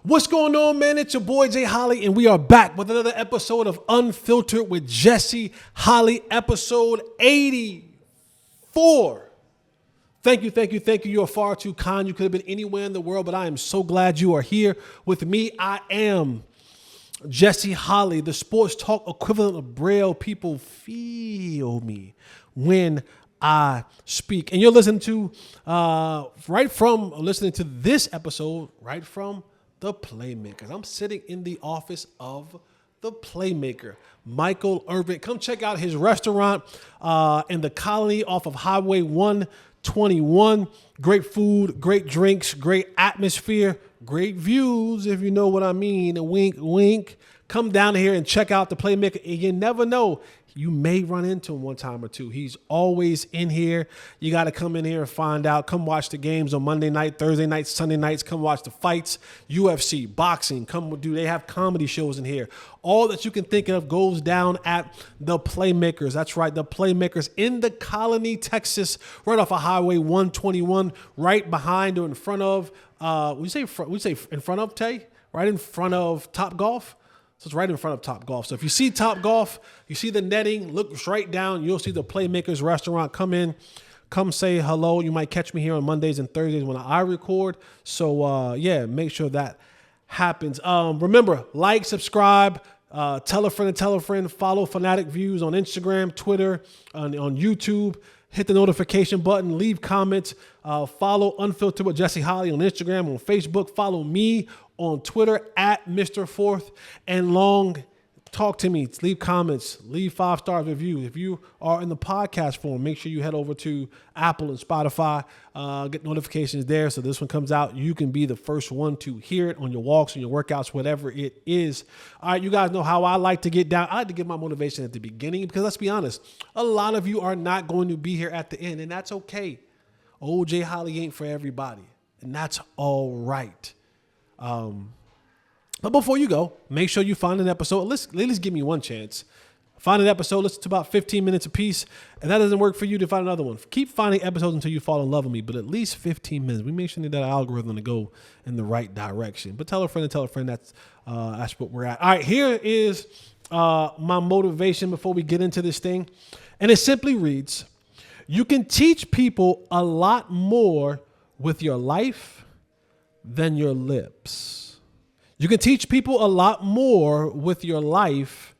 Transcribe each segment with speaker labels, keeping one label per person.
Speaker 1: What's going on, man? It's your boy Jay Holley, and we are back with another episode of Unfiltered with Jesse Holley, episode 84. Thank you. You are far too kind. You could have been anywhere in the world, but I am so glad you are here with me. I am Jesse Holley, the sports talk equivalent of Braille. People feel me when I speak. And you're listening to, listening to this episode right from the Playmakers. I'm sitting in the office of the Playmaker, Michael Irvin. Come check out his restaurant in the Colony off of Highway 121. Great food, great drinks, great atmosphere, great views, if you know what I mean. A wink, wink. Come down here and check out the Playmaker. And you never know, you may run into him one time or two. He's always in here. You got to come in here and find out. Come watch the games on Monday night, Thursday nights, Sunday nights. Come watch the fights, UFC, boxing. They have comedy shows in here. All that you can think of goes down at the Playmakers. That's right, the Playmakers in the Colony, Texas, right off of Highway 121, right behind or in front of, we say in front of, Tay? Right in front of Top Golf. So it's right in front of Top Golf. So if you see Top Golf, you see the netting, look straight down, you'll see the Playmakers restaurant. Come in, come say hello. You might catch me here on Mondays and Thursdays when I record. So make sure that happens. Remember, like, subscribe, tell a friend, follow Fanatics Views on Instagram, Twitter, on YouTube. Hit the notification button, leave comments, follow Unfiltered with Jesse Holley on Instagram, on Facebook. Follow me on Twitter at Mr. Forth and Long. Talk to me, leave comments, leave 5-star reviews. If you are in the podcast form, make sure you head over to Apple and Spotify, get notifications there. So this one comes out, you can be the first one to hear it on your walks, on your workouts, whatever it is. All right, you guys know how I like to get down. I like to get my motivation at the beginning because let's be honest, a lot of you are not going to be here at the end, and that's okay. Old Jay Holley ain't for everybody, and that's all right. But before you go, make sure you find an episode. At least give me one chance. Find an episode, listen to about 15 minutes a piece. And that doesn't work for you to find another one. Keep finding episodes until you fall in love with me, but at least 15 minutes. We make sure that algorithm to go in the right direction. But tell a friend. That's what we're at. All right, here is my motivation before we get into this thing. And it simply reads, you can teach people a lot more with your life than your lips. You can teach people a lot more with your life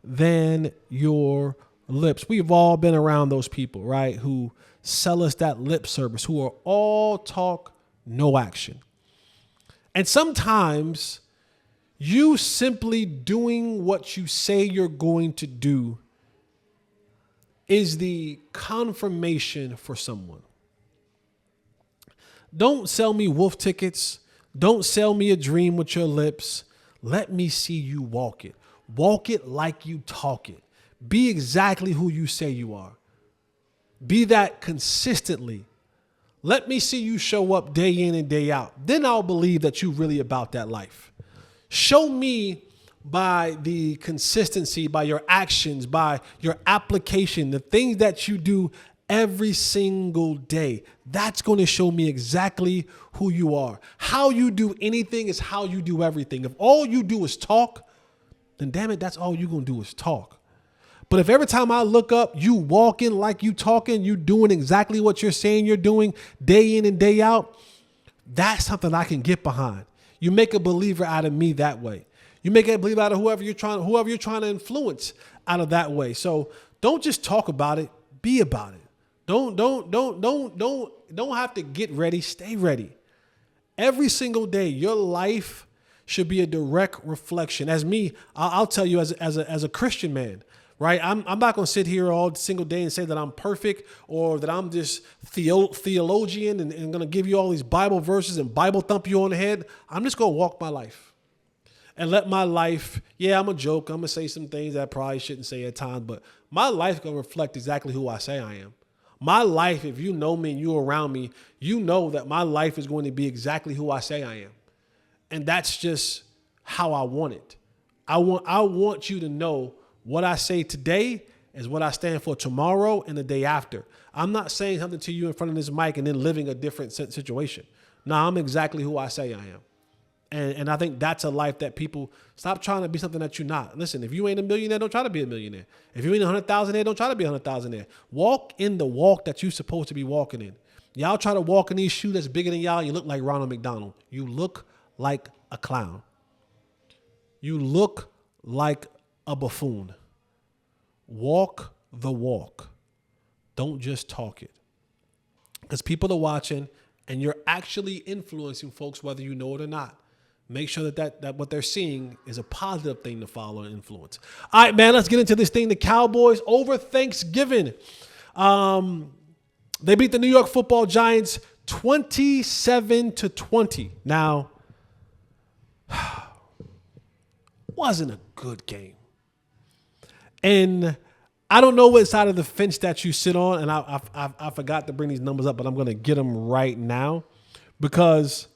Speaker 1: than your lips. We've all been around those people, right, who sell us that lip service, who are all talk, no action. And sometimes you simply doing what you say you're going to do is the confirmation for someone. Don't sell me wolf tickets. Don't sell me a dream with your lips. Let me see you walk it. Walk it like you talk it. Be exactly who you say you are. Be that consistently. Let me see you show up day in and day out. Then I'll believe that you're really about that life. Show me by the consistency, by your actions, by your application, the things that you do every single day. That's going to show me exactly who you are. How you do anything is how you do everything. If all you do is talk, then damn it, that's all you're going to do is talk. But if every time I look up, you walking like you talking, you doing exactly what you're saying you're doing day in and day out, that's something I can get behind. You make a believer out of me that way. You make a believer out of whoever you're trying to influence out of that way. So don't just talk about it, be about it. Don't have to get ready. Stay ready. Every single day, your life should be a direct reflection. As me, I'll tell you as a Christian man, right? I'm not going to sit here all single day and say that I'm perfect or that I'm this theologian and going to give you all these Bible verses and Bible thump you on the head. I'm just going to walk my life and let my life, I'm a joke. I'm going to say some things that I probably shouldn't say at times, but my life is going to reflect exactly who I say I am. My life, if you know me and you're around me, you know that my life is going to be exactly who I say I am. And that's just how I want it. I want you to know what I say today is what I stand for tomorrow and the day after. I'm not saying something to you in front of this mic and then living a different situation. No, I'm exactly who I say I am. And I think that's a life that people stop trying to be something that you're not. Listen, if you ain't a millionaire, don't try to be a millionaire. If you ain't 100,000 there, don't try to be 100,000 there. Walk in the walk that you're supposed to be walking in. Y'all try to walk in these shoes that's bigger than y'all, you look like Ronald McDonald. You look like a clown. You look like a buffoon. Walk the walk. Don't just talk it. Because people are watching and you're actually influencing folks whether you know it or not. Make sure that what they're seeing is a positive thing to follow and influence. All right, man, let's get into this thing. The Cowboys over Thanksgiving. They beat the New York Football Giants 27-20. Now, wasn't a good game. And I don't know what side of the fence that you sit on, and I forgot to bring these numbers up, but I'm going to get them right now because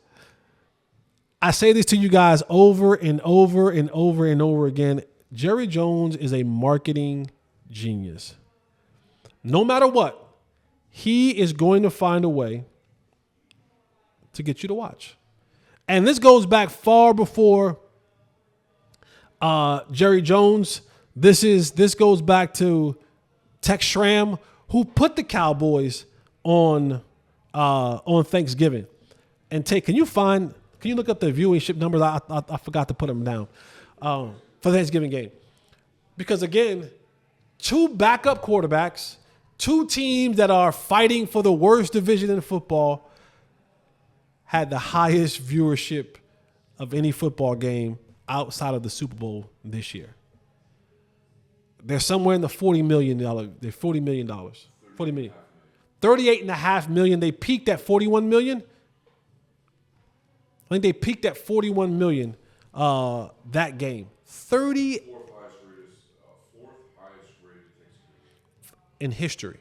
Speaker 1: I say this to you guys over and over and over and over again. Jerry Jones is a marketing genius. No matter what, he is going to find a way to get you to watch. And this goes back far before Jerry Jones. This goes back to Tex Schramm, who put the Cowboys on Thanksgiving. And can you look up the viewership numbers? I forgot to put them down for the Thanksgiving game. Because again, two backup quarterbacks, two teams that are fighting for the worst division in football, had the highest viewership of any football game outside of the Super Bowl this year. They're somewhere in the $40 million. They're $40 million. $40 million. $38.5 million. They peaked at $41 million. I think they peaked at $41 million that game. Fourth highest rated in history.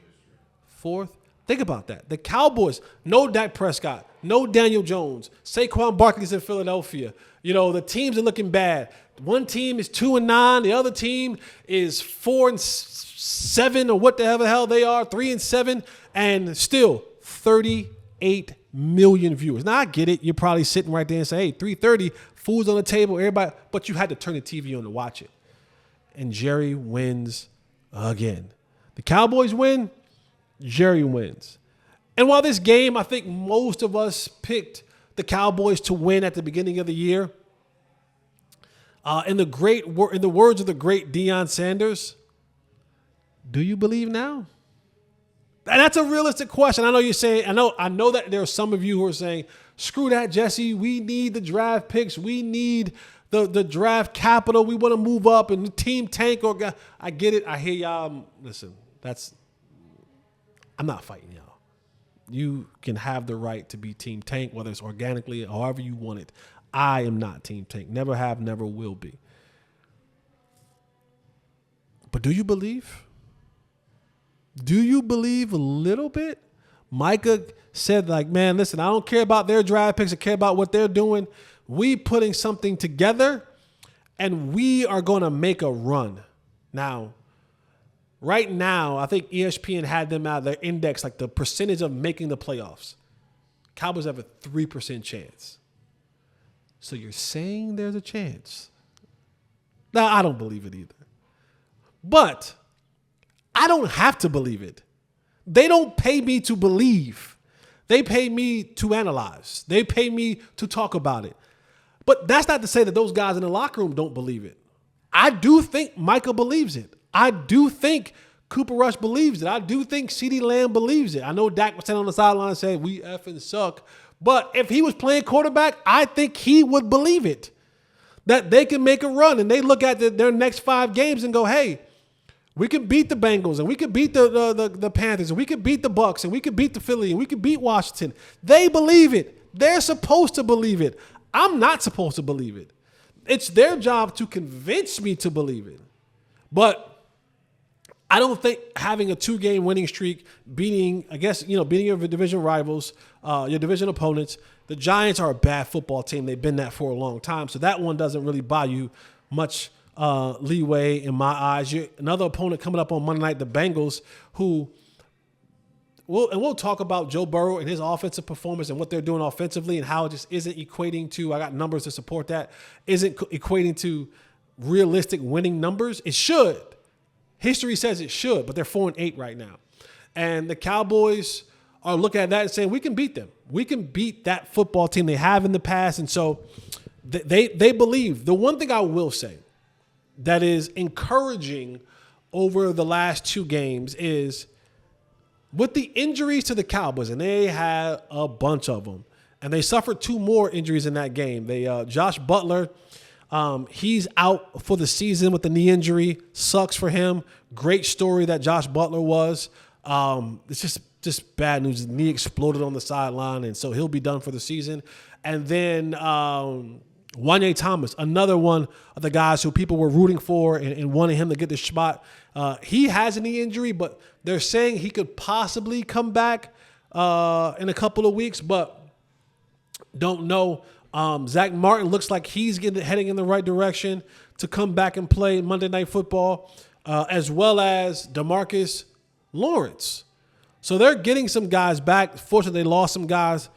Speaker 1: Fourth. Think about that. The Cowboys, no Dak Prescott, no Daniel Jones, Saquon Barkley's in Philadelphia. You know, the teams are looking bad. One team is 2-9. The other team is 4-7 or what the hell they are, 3-7, and still 38 million viewers. Now I get it. You're probably sitting right there and say, hey, 330, food's on the table, everybody, but you had to turn the TV on to watch it. And Jerry wins again. The Cowboys win, Jerry wins. And while this game, I think most of us picked the Cowboys to win at the beginning of the year, in the words of the great Deion Sanders, do you believe now? And that's a realistic question. I know you're saying, I know that there are some of you who are saying, screw that, Jesse. We need the draft picks. We need the draft capital. We want to move up and the team tank. I get it. I hear y'all. Listen, I'm not fighting y'all. You can have the right to be team tank, whether it's organically, however you want it. I am not team tank. Never have, never will be. But do you believe? Do you believe a little bit? Micah said, like, man, listen, I don't care about their draft picks. I care about what they're doing. We putting something together, and we are going to make a run. Now, right now, I think ESPN had them out, their index, like the percentage of making the playoffs. Cowboys have a 3% chance. So you're saying there's a chance. Now, I don't believe it either. But I don't have to believe it. They don't pay me to believe. They pay me to analyze. They pay me to talk about it. But that's not to say that those guys in the locker room don't believe it. I do think Micah believes it. I do think Cooper Rush believes it. I do think CeeDee Lamb believes it. I know Dak was standing on the sideline saying, we effing suck. But if he was playing quarterback, I think he would believe it. That they can make a run and they look at their next 5 games and go, hey, we can beat the Bengals and we can beat the Panthers and we can beat the Bucks and we can beat the Philly and we can beat Washington. They believe it. They're supposed to believe it. I'm not supposed to believe it. It's their job to convince me to believe it. But I don't think having a 2-game winning streak, beating your division rivals, your division opponents. The Giants are a bad football team. They've been that for a long time. So that one doesn't really buy you much leeway in my eyes. Another opponent coming up on Monday night, the Bengals, who we'll talk about Joe Burrow and his offensive performance and what they're doing offensively and how it just isn't equating to, I got numbers to support that, isn't equating to realistic winning numbers. It should. History says it should, but they're 4-8 right now. And the Cowboys are looking at that and saying, we can beat them. We can beat that football team they have in the past. And so they believe. The one thing I will say that is encouraging over the last 2 games is with the injuries to the Cowboys, and they had a bunch of them, and they suffered 2 more injuries in that game. Josh Butler, he's out for the season with the knee injury. Sucks for him. Great story that Josh Butler was. It's just bad news. His knee exploded on the sideline, and so he'll be done for the season. And then Wanye Thomas, another one of the guys who people were rooting for and wanting him to get the spot. He has a knee injury, but they're saying he could possibly come back in a couple of weeks, but don't know. Zach Martin looks like he's heading in the right direction to come back and play Monday Night Football, as well as DeMarcus Lawrence. So they're getting some guys back. Fortunately, they lost some guys.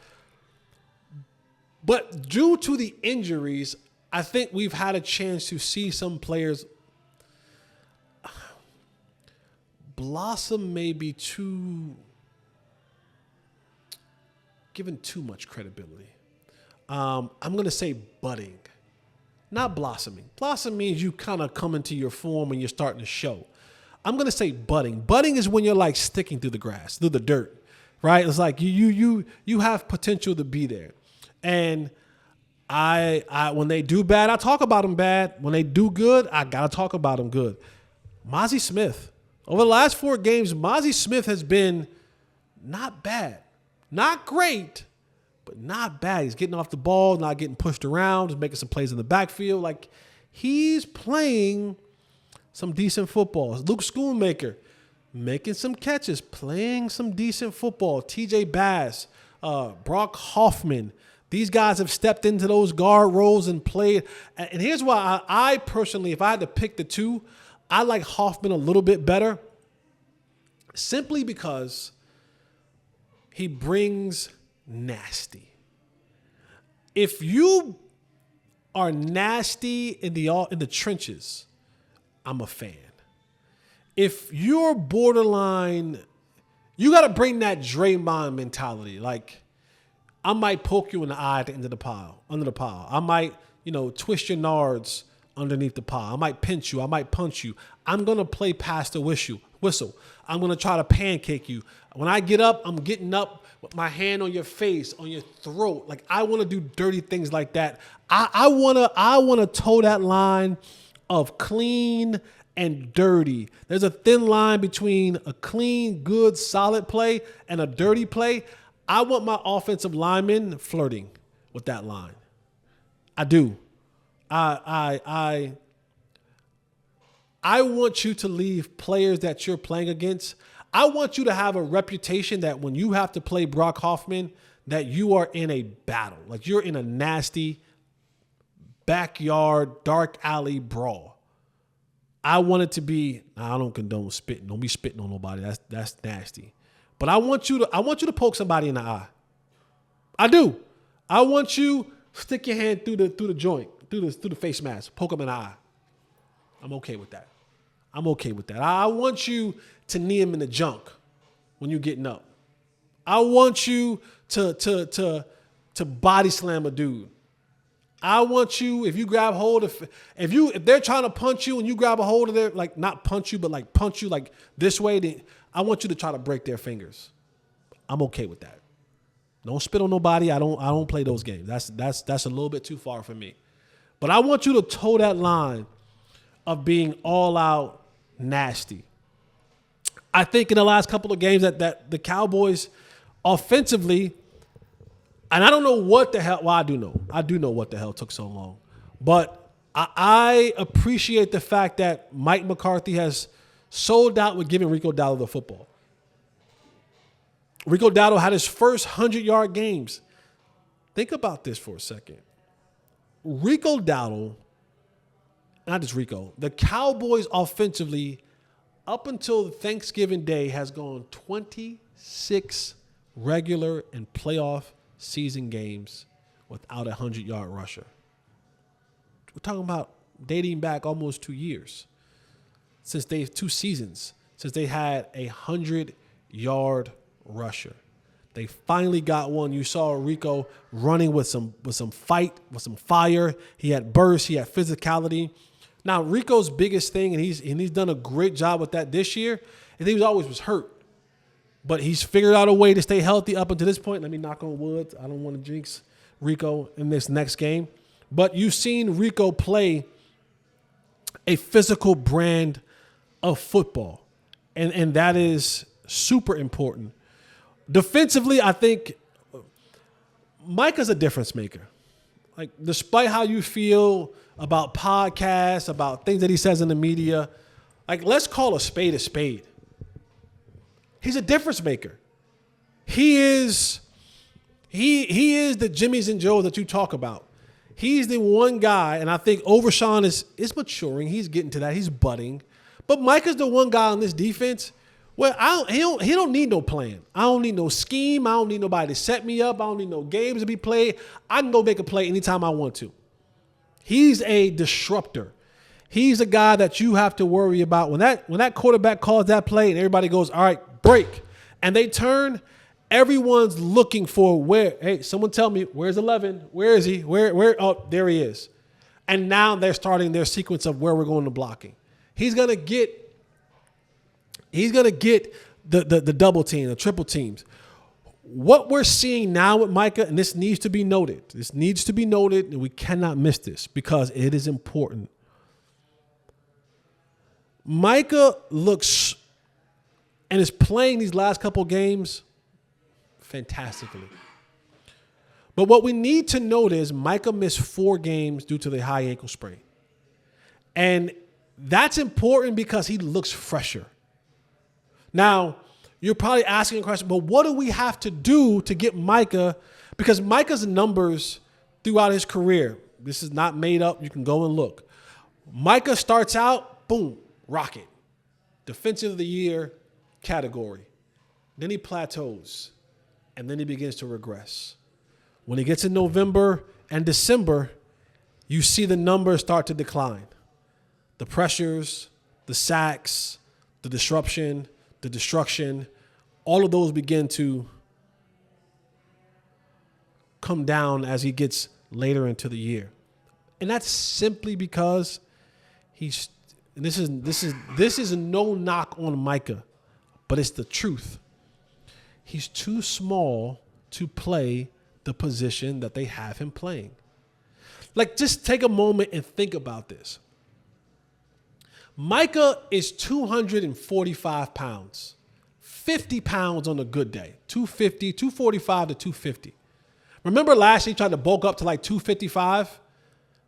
Speaker 1: But due to the injuries, I think we've had a chance to see some players blossom, maybe given too much credibility. I'm going to say budding, not blossoming. Blossom means you kind of come into your form and you're starting to show. I'm going to say budding. Budding is when you're like sticking through the grass, through the dirt, right? It's like you have potential to be there. And I when they do bad, I talk about them bad. When they do good, I got to talk about them good. Mozzie Smith. Over the last 4 games, Mozzie Smith has been not bad. Not great, but not bad. He's getting off the ball, not getting pushed around, just making some plays in the backfield. Like, he's playing some decent football. Luke Schoonmaker making some catches, playing some decent football. TJ Bass, Brock Hoffman. These guys have stepped into those guard roles and played. And here's why I personally, if I had to pick the 2, I like Hoffman a little bit better, simply because he brings nasty. If you are nasty in the trenches, I'm a fan. If you're borderline, you got to bring that Draymond mentality. Like, I might poke you in the eye at the end of the pile, under the pile. I might, twist your nards underneath the pile. I might pinch you. I might punch you. I'm going to play past the whistle. I'm going to try to pancake you. When I get up, I'm getting up with my hand on your face, on your throat. Like, I want to do dirty things like that. I want to toe that line of clean and dirty. There's a thin line between a clean, good, solid play and a dirty play. I want my offensive linemen flirting with that line. I do. I want you to leave players that you're playing against. I want you to have a reputation that when you have to play Brock Hoffman, that you are in a battle. Like, you're in a nasty backyard, dark alley brawl. I want it to be, I don't condone spitting. Don't be spitting on nobody. That's nasty. But I want you to poke somebody in the eye. I do. I want you stick your hand through the joint, through the face mask, poke them in the eye. I'm okay with that. I want you to knee him in the junk when you're getting up. I want you to body slam a dude. I want you, if you grab hold of, if they're trying to punch you and you grab a hold of their, like, not punch you, but like punch you like this way, then I want you to try to break their fingers. I'm okay with that. Don't spit on nobody. I don't play those games. That's a little bit too far for me. But I want you to toe that line of being all out nasty. I think in the last couple of games that the Cowboys offensively, and I don't know what the hell, well, I do know what the hell took so long. But I appreciate the fact that Mike McCarthy has sold out with giving Rico Dowdle the football. Rico Dowdle had his first 100-yard games. Think about this for a second. Rico Dowdle, not just Rico, the Cowboys offensively up until Thanksgiving Day has gone 27-0. 6 regular and playoff season games without a 100-yard rusher. We're talking about dating back almost 2 years. 2 seasons since they had a 100-yard rusher. They finally got one. You saw Rico running with some fight, with some fire. He had burst. He had physicality. Now, Rico's biggest thing, and he's done a great job with that this year, is he always was hurt. But he's figured out a way to stay healthy up until this point. Let me knock on wood. I don't want to jinx Rico in this next game. But you've seen Rico play a physical brand of football. And that is super important. Defensively, I think Micah's a difference maker. Like, despite how you feel about podcasts, about things that he says in the media, like, let's call a spade a spade. He's a difference maker. He is the Jimmys and Joes that you talk about. He's the one guy, and I think Overshawn is maturing. He's getting to that. He's budding. But Micah's the one guy on this defense where he don't need no plan. I don't need no scheme. I don't need nobody to set me up. I don't need no games to be played. I can go make a play anytime I want to. He's a disruptor. He's a guy that you have to worry about. When that quarterback calls that play and everybody goes, all right, break, and they turn, everyone's looking for hey, someone tell me, where's 11? Where is he? Where? Oh, there he is. And now they're starting their sequence of where we're going to blocking. He's going to get the double team, the triple teams. What we're seeing now with Micah, and this needs to be noted. And we cannot miss this because it is important. Micah looks and is playing these last couple games fantastically. But what we need to note is Micah missed 4 games due to the high ankle sprain. And that's important because he looks fresher. Now, you're probably asking a question, but what do we have to do to get Micah? Because Micah's numbers throughout his career, this is not made up. You can go and look. Micah starts out, boom, rocket. Defensive of the year category. Then he plateaus, and then he begins to regress. When he gets in November and December, you see the numbers start to decline. The pressures, the sacks, the disruption, the destruction, all of those begin to come down as he gets later into the year. And that's simply because this is no knock on Micah, but it's the truth. He's too small to play the position that they have him playing. Like, just take a moment and think about this. Micah is 245 pounds, 50 pounds on a good day, 250, 245 to 250. Remember last year he tried to bulk up to like 255?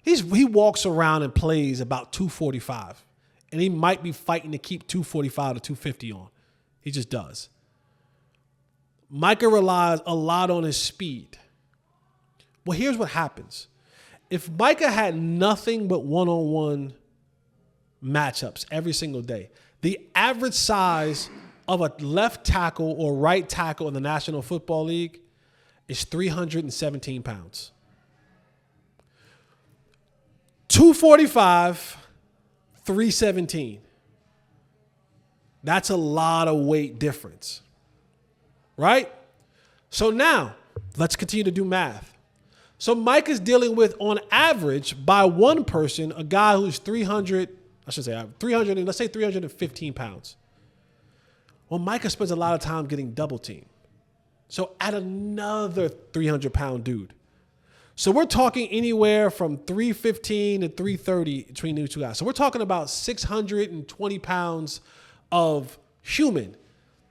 Speaker 1: He walks around and plays about 245, and he might be fighting to keep 245 to 250 on. He just does. Micah relies a lot on his speed. Well, here's what happens. If Micah had nothing but one-on-one matchups every single day, the average size of a left tackle or right tackle in the National Football League is 317 pounds. 245, 317. That's a lot of weight difference, right? So now, let's continue to do math. So Mike is dealing with, on average, by one person, a guy who's 315 pounds. Well, Micah spends a lot of time getting double teamed. So add another 300-pound dude. So we're talking anywhere from 315 to 330 between these two guys. So we're talking about 620 pounds of human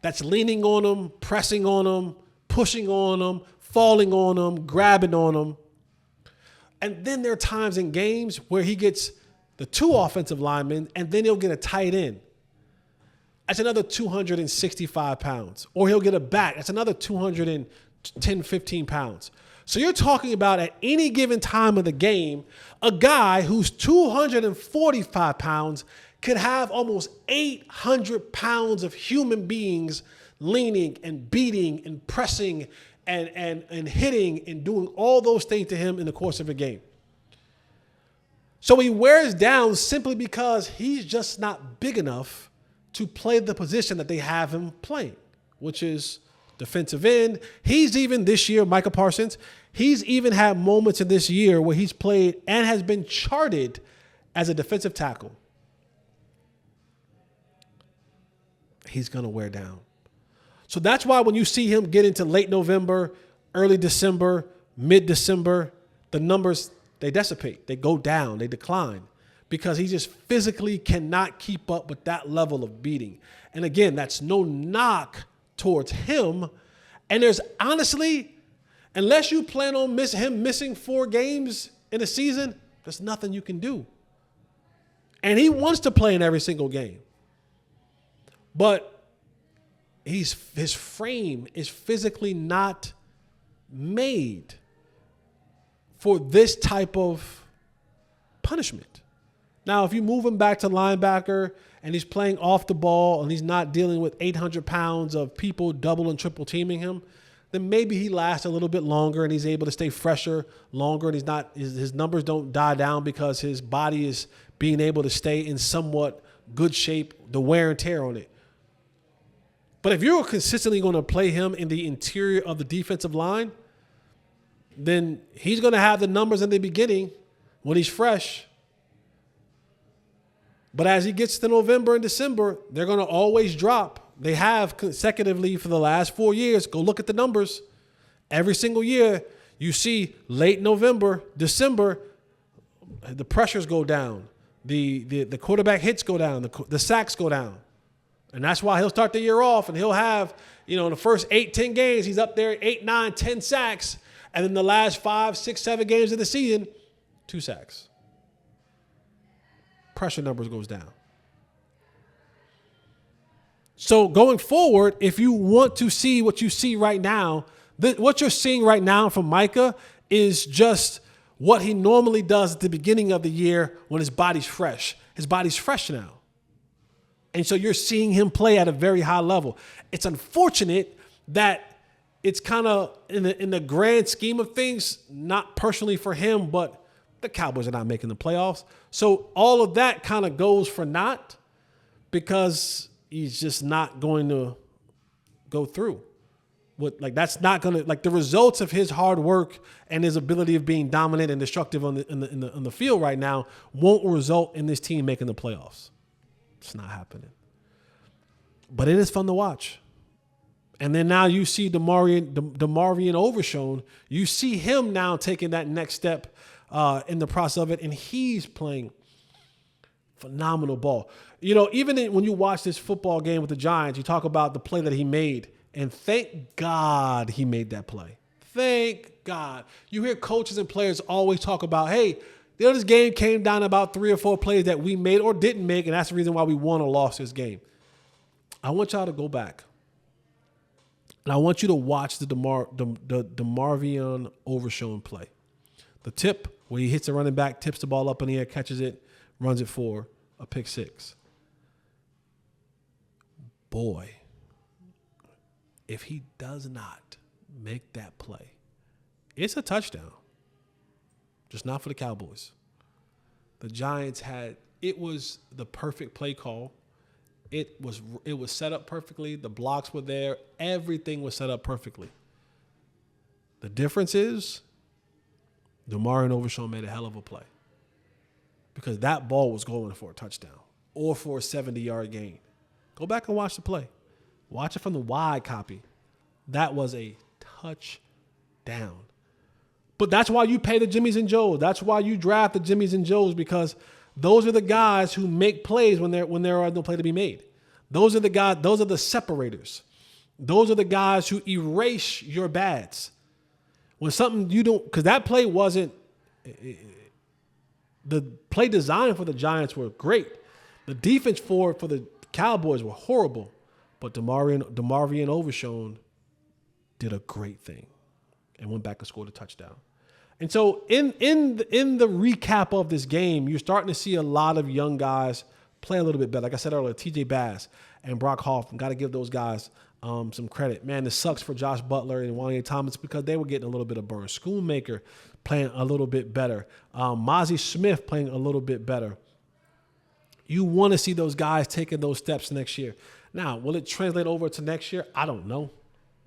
Speaker 1: that's leaning on them, pressing on them, pushing on them, falling on them, grabbing on them. And then there are times in games where he gets the 2 offensive linemen, and then he'll get a tight end. That's another 265 pounds. Or he'll get a back. That's another 210, 15 pounds. So you're talking about at any given time of the game, a guy who's 245 pounds could have almost 800 pounds of human beings leaning and beating and pressing and hitting and doing all those things to him in the course of a game. So he wears down simply because he's just not big enough to play the position that they have him playing, which is defensive end. He's even this year, Micah Parsons, he's even had moments in this year where he's played and has been charted as a defensive tackle. He's going to wear down. So that's why when you see him get into late November, early December, mid-December, the numbers, they dissipate. They go down. They decline because he just physically cannot keep up with that level of beating. And again, that's no knock towards him. And there's honestly, unless you plan on him missing 4 games in a season, there's nothing you can do. And he wants to play in every single game. But his frame is physically not made for this type of punishment. Now, if you move him back to linebacker and he's playing off the ball and he's not dealing with 800 pounds of people double and triple teaming him, then maybe he lasts a little bit longer and he's able to stay fresher longer and his numbers don't die down because his body is being able to stay in somewhat good shape, the wear and tear on it. But if you're consistently going to play him in the interior of the defensive line, then he's going to have the numbers in the beginning when he's fresh. But as he gets to November and December, they're going to always drop. They have consecutively for the last 4 years. Go look at the numbers. Every single year, you see late November, December, the pressures go down. The quarterback hits go down. The sacks go down. And that's why he'll start the year off and he'll have, in the first 8-10 games, he's up there 8, 9, 10 sacks. And then the last 5, 6, 7 games of the season, 2 sacks. Pressure numbers goes down. So going forward, if you want to see what you see right now, what you're seeing right now from Micah is just what he normally does at the beginning of the year when his body's fresh. His body's fresh now. And so you're seeing him play at a very high level. It's unfortunate that it's kind of in the grand scheme of things, not personally for him, but the Cowboys are not making the playoffs. So all of that kind of goes for naught because he's just not going to go through. That's not going to, the results of his hard work and his ability of being dominant and destructive on the field right now won't result in this team making the playoffs. It's not happening. But it is fun to watch. And then now you see DeMarvion Overshown. You see him now taking that next step in the process of it, and he's playing phenomenal ball. Even when you watch this football game with the Giants, you talk about the play that he made, and thank God he made that play. Thank God. You hear coaches and players always talk about, hey, this game came down to about 3 or 4 plays that we made or didn't make, and that's the reason why we won or lost this game. I want y'all to go back, and I want you to watch the DeMarvion Overshown play. The tip where he hits the running back, tips the ball up in the air, catches it, runs it for a pick 6. Boy, if he does not make that play, it's a touchdown. Just not for the Cowboys. The Giants it was the perfect play call. It was set up perfectly. The blocks were there. Everything was set up perfectly. The difference is DeMarvion Overshown made a hell of a play because that ball was going for a touchdown or for a 70-yard gain. Go back and watch the play. Watch it from the wide copy. That was a touchdown. But that's why you pay the Jimmies and Joes. That's why you draft the Jimmies and Joes, because those are the guys who make plays when there are no play to be made. Those are the guys. Those are the separators. Those are the guys who erase your bads. When something you don't, because that play wasn't, the play design for the Giants were great. The defense for the Cowboys were horrible. But DeMarvion Overshown did a great thing and went back and scored a touchdown. And so in the recap of this game, you're starting to see a lot of young guys play a little bit better. Like I said earlier, TJ Bass and Brock Hoffman, got to give those guys some credit. Man, this sucks for Josh Butler and Wanye Thomas because they were getting a little bit of burn. Schoonmaker playing a little bit better. Mozzie Smith playing a little bit better. You want to see those guys taking those steps next year. Now, will it translate over to next year? I don't know.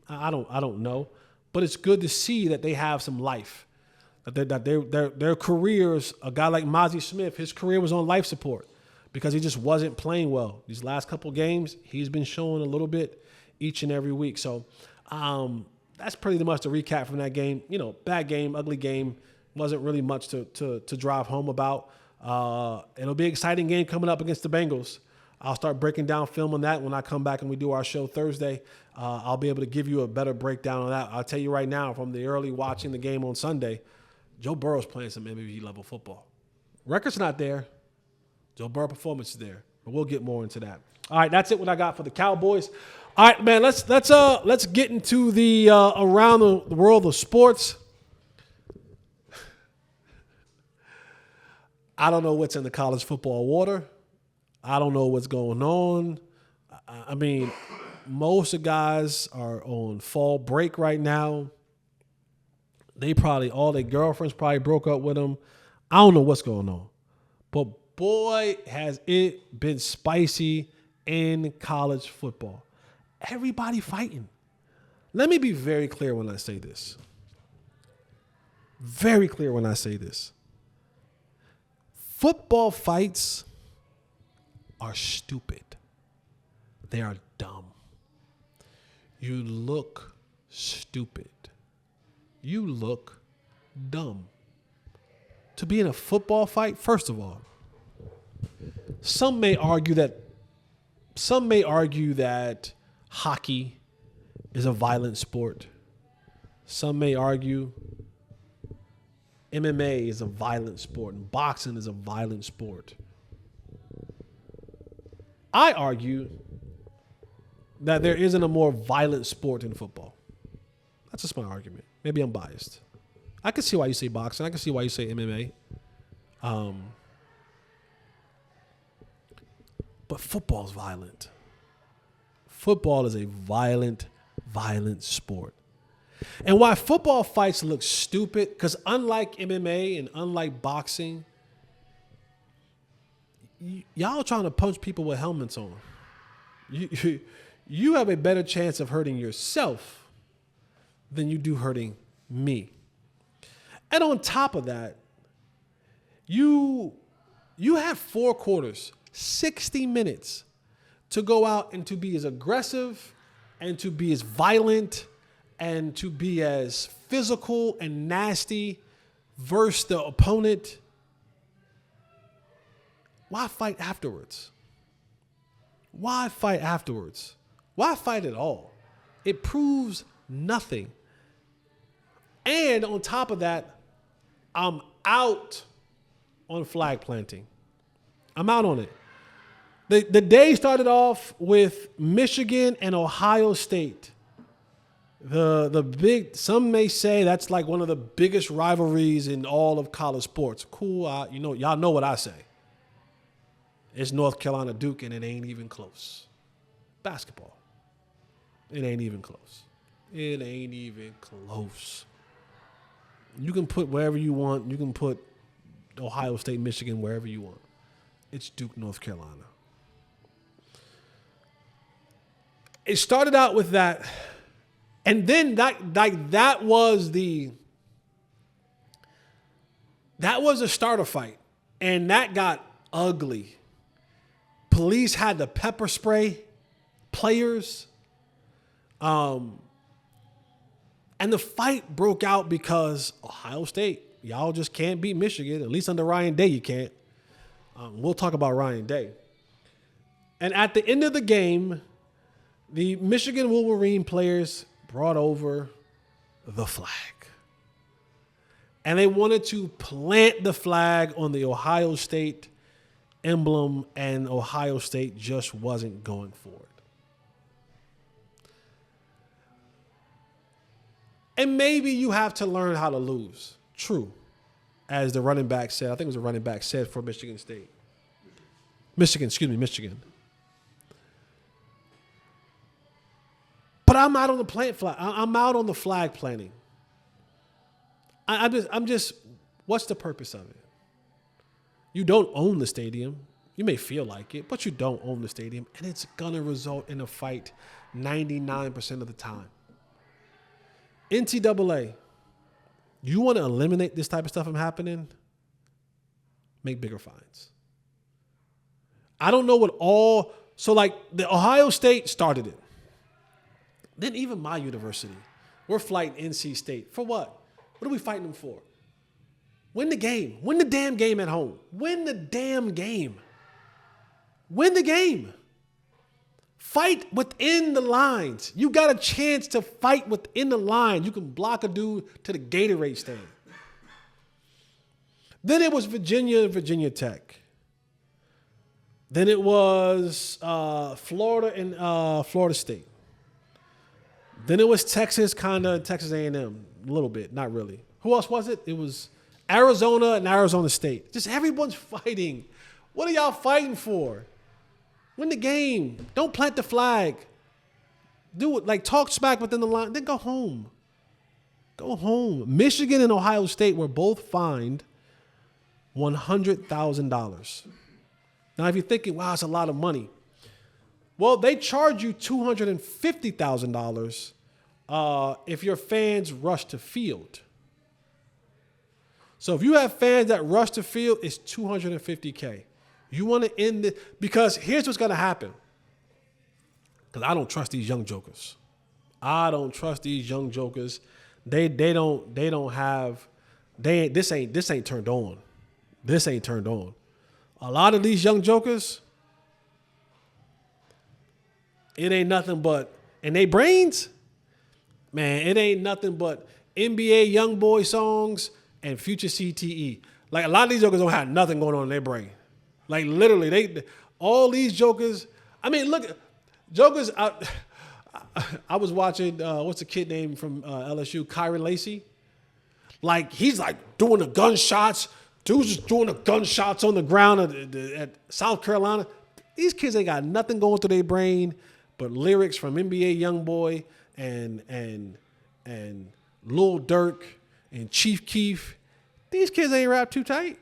Speaker 1: I don't know. But it's good to see that they have some life. That their careers, a guy like Mozzie Smith, his career was on life support because he just wasn't playing well. These last couple games, he's been showing a little bit each and every week. So that's pretty much the recap from that game. You know, bad game, ugly game. Wasn't really much to drive home about. It'll be an exciting game coming up against the Bengals. I'll start breaking down film on that when I come back and we do our show Thursday. I'll be able to give you a better breakdown on that. I'll tell you right now, from the early watching the game on Sunday, Joe Burrow's playing some MVP level football. Record's not there. Joe Burrow performance is there, but we'll get more into that. All right, that's it. What I got for the Cowboys. All right, man. Let's get into the around the world of sports. I don't know what's in the college football water. I don't know what's going on. I mean, most of the guys are on fall break right now. All their girlfriends probably broke up with them. I don't know what's going on. But boy, has it been spicy in college football. Everybody fighting. Let me be very clear when I say this. Very clear when I say this. Football fights are stupid. They are dumb. You look stupid. You look dumb. To be in a football fight, first of all, some may argue that hockey is a violent sport. Some may argue MMA is a violent sport and boxing is a violent sport. I argue that there isn't a more violent sport than football. That's just my argument. Maybe I'm biased. I can see why you say boxing. I can see why you say MMA. But football's violent. Football is a violent sport. And why football fights look stupid, because unlike MMA and unlike boxing, y'all trying to punch people with helmets on. You have a better chance of hurting yourself than you do hurting me. And on top of that, you have 4 quarters, 60 minutes to go out and to be as aggressive and to be as violent and to be as physical and nasty versus the opponent. Why fight afterwards? Why fight afterwards? Why fight at all? It proves nothing. And on top of that, I'm out on flag planting. I'm out on it. The day started off with Michigan and Ohio State. Some may say that's like one of the biggest rivalries in all of college sports. Cool, y'all know what I say. It's North Carolina Duke, and it ain't even close. Basketball. It ain't even close. It ain't even close. You can put wherever you want. You can put Ohio State, Michigan, wherever you want. It's Duke, North Carolina. It started out with that, and then that was the starter fight, and that got ugly. Police had to pepper spray players. And the fight broke out because Ohio State, y'all just can't beat Michigan. At least under Ryan Day, you can't. We'll talk about Ryan Day. And at the end of the game, the Michigan Wolverine players brought over the flag. And they wanted to plant the flag on the Ohio State emblem, and Ohio State just wasn't going for it. And maybe you have to learn how to lose. True. As the running back said, I think it was a running back said for Michigan State. Michigan. But I'm out on the plant flag. I'm out on the flag planting. I'm just, what's the purpose of it? You don't own the stadium. You may feel like it, but you don't own the stadium. And it's going to result in a fight 99% of the time. NCAA, you want to eliminate this type of stuff from happening? Make bigger fines. I don't know so like the Ohio State started it. Then even my university, we're fighting NC State. For what? What are we fighting them for? Win the game. Win the damn game at home. Win the damn game. Win the game. Fight within the lines. You got a chance to fight within the line. You can block a dude to the Gatorade stand. Then it was Virginia and Virginia Tech. Then it was Florida and Florida State. Then it was Texas, kind of Texas A&M, a little bit, not really. Who else was it? It was Arizona and Arizona State. Just everyone's fighting. What are y'all fighting for? Win the game. Don't plant the flag. Do it. Like, talk smack within the line. Then go home. Go home. Michigan and Ohio State were both fined $100,000. Now, if you're thinking, wow, it's a lot of money. Well, they charge you $250,000 if your fans rush to field. So if you have fans that rush to field, it's $250K. You want to end it because here's what's going to happen. Because I don't trust these young jokers. I don't trust these young jokers. This ain't turned on. This ain't turned on. A lot of these young jokers, it ain't nothing but, and they brains, man, it ain't nothing but NBA young boy songs and future CTE. Like, a lot of these jokers don't have nothing going on in their brain. Like, literally, all these jokers, I mean, look, jokers, I was watching, what's the kid name from LSU, Kyron Lacey? Like, he's like doing the gunshots. Dude's just doing the gunshots on the ground at South Carolina. These kids ain't got nothing going through their brain but lyrics from NBA Youngboy and Lil Durk and Chief Keef. These kids ain't wrapped too tight.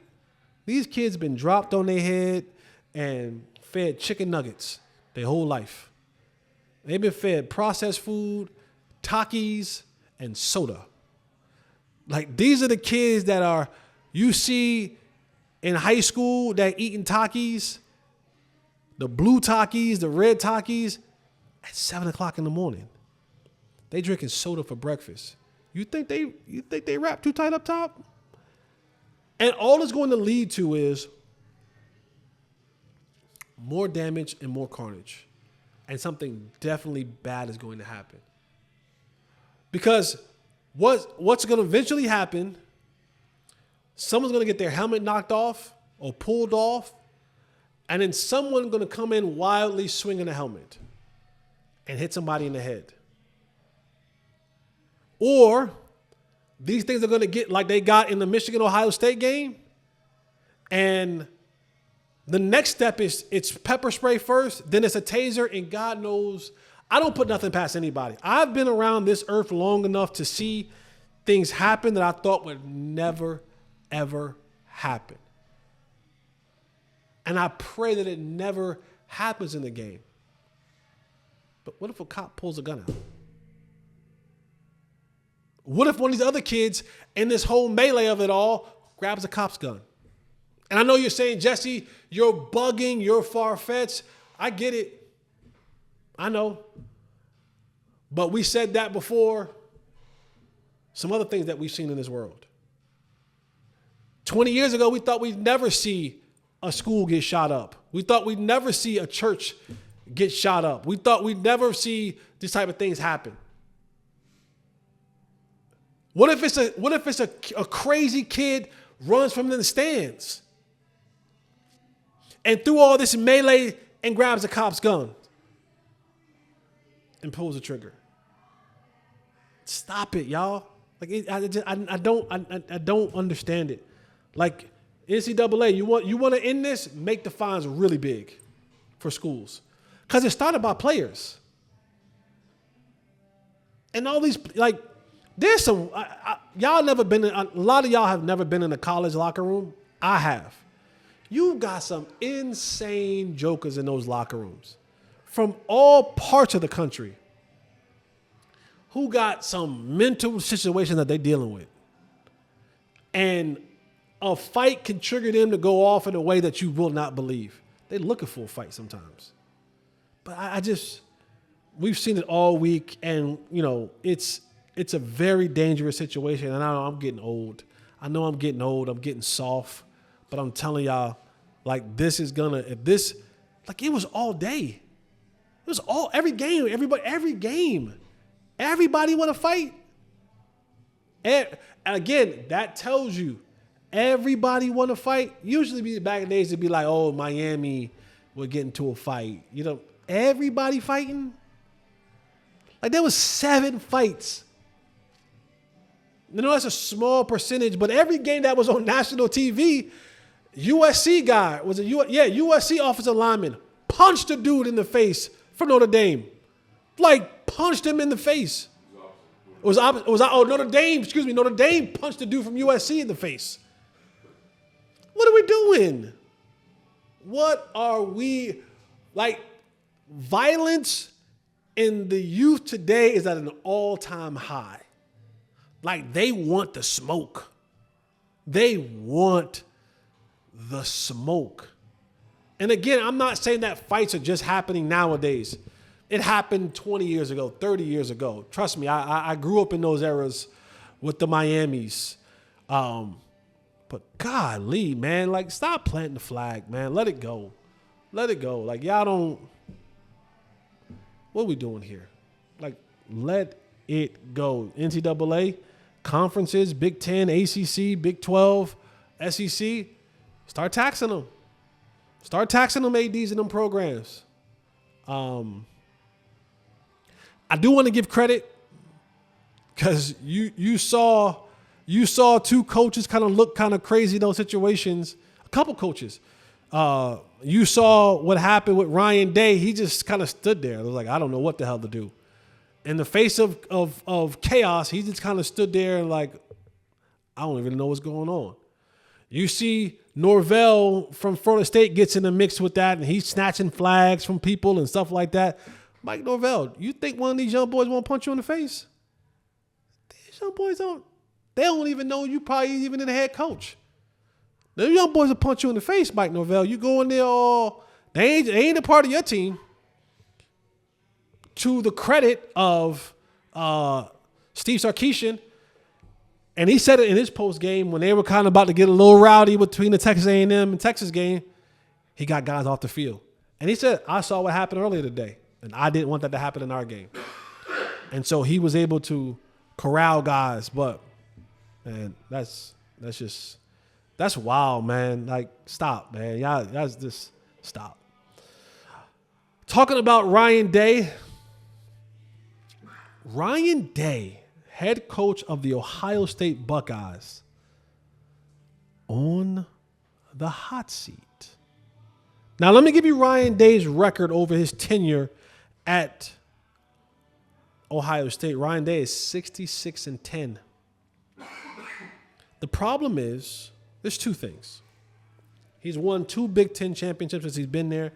Speaker 1: These kids been dropped on their head and fed chicken nuggets their whole life. They've been fed processed food, Takis, and soda. Like, these are the kids that you see in high school that eating Takis, the blue Takis, the red Takis, at 7 o'clock in the morning. They drinking soda for breakfast. You think they wrap too tight up top? And all it's going to lead to is more damage and more carnage. And something definitely bad is going to happen. Because what's going to eventually happen, someone's going to get their helmet knocked off or pulled off, and then someone's going to come in wildly swinging a helmet and hit somebody in the head. Or these things are going to get like they got in the Michigan-Ohio State game, and the next step is it's pepper spray first, then it's a taser, and God knows, I don't put nothing past anybody. I've been around this earth long enough to see things happen that I thought would never, ever happen. And I pray that it never happens in the game. But what if a cop pulls a gun out? What if one of these other kids in this whole melee of it all grabs a cop's gun? And I know you're saying, Jesse, you're bugging, you're far-fetched. I get it. I know. But we said that before some other things that we've seen in this world. 20 years ago, we thought we'd never see a school get shot up. We thought we'd never see a church get shot up. We thought we'd never see these type of things happen. What if it's a crazy kid runs from the stands and through all this melee and grabs a cop's gun and pulls the trigger? Stop it, y'all. Like, I don't understand it. Like, NCAA, you want to end this? Make the fines really big for schools, because it started by players. And all these, like, there's some, y'all never been in, a lot of y'all have never been in a college locker room. I have. You got some insane jokers in those locker rooms from all parts of the country who got some mental situation that they're dealing with. And a fight can trigger them to go off in a way that you will not believe. They're looking for a fight sometimes. But we've seen it all week, and, you know, it's a very dangerous situation. And I know I'm getting old. I'm getting soft. But I'm telling y'all, like, it was all day. It was every game, every game. Everybody want to fight. And again, that tells you everybody want to fight. Usually back in the days, it'd be like, oh, Miami would get into a fight. You know, everybody fighting. Like, there was 7 fights. You know, that's a small percentage, but every game that was on national TV, USC guy USC offensive lineman punched a dude in the face for Notre Dame. Like, punched him in the face. Notre Dame punched a dude from USC in the face. What are we doing? What are we, like, violence in the youth today is at an all-time high. Like, they want the smoke. They want the smoke. And again, I'm not saying that fights are just happening nowadays. It happened 20 years ago, 30 years ago. Trust me, I grew up in those eras with the Miamis. But golly, man, like, stop planting the flag, man. Let it go. Let it go. Like, y'all don't. What are we doing here? Like, let it go. NCAA, conferences, Big 10, ACC, Big 12, SEC, start taxing them. Start taxing them ADs in them programs. I do want to give credit because you saw 2 coaches kind of look kind of crazy in those situations. A couple coaches. You saw what happened with Ryan Day. He just kind of stood there. It was like, I don't know what the hell to do. In the face of chaos, he just kind of stood there and like, I don't even know what's going on. You see Norvell from Florida State gets in the mix with that, and he's snatching flags from people and stuff like that. Mike Norvell, you think one of these young boys won't punch you in the face? These young boys they don't even know you probably even in the head coach. The young boys will punch you in the face, Mike Norvell. You go in there, they ain't a part of your team. To the credit of Steve Sarkisian, and he said it in his post game when they were kind of about to get a little rowdy between the Texas A&M and Texas game, he got guys off the field. And he said, I saw what happened earlier today, and I didn't want that to happen in our game. And so he was able to corral guys, but, man, that's wild, man. Like, stop, man. Y'all, that's just stop. Talking about Ryan Day, head coach of the Ohio State Buckeyes, on the hot seat. Now, let me give you Ryan Day's record over his tenure at Ohio State. Ryan Day is 66-10. The problem is, there's 2 things. He's won 2 Big Ten championships since he's been there.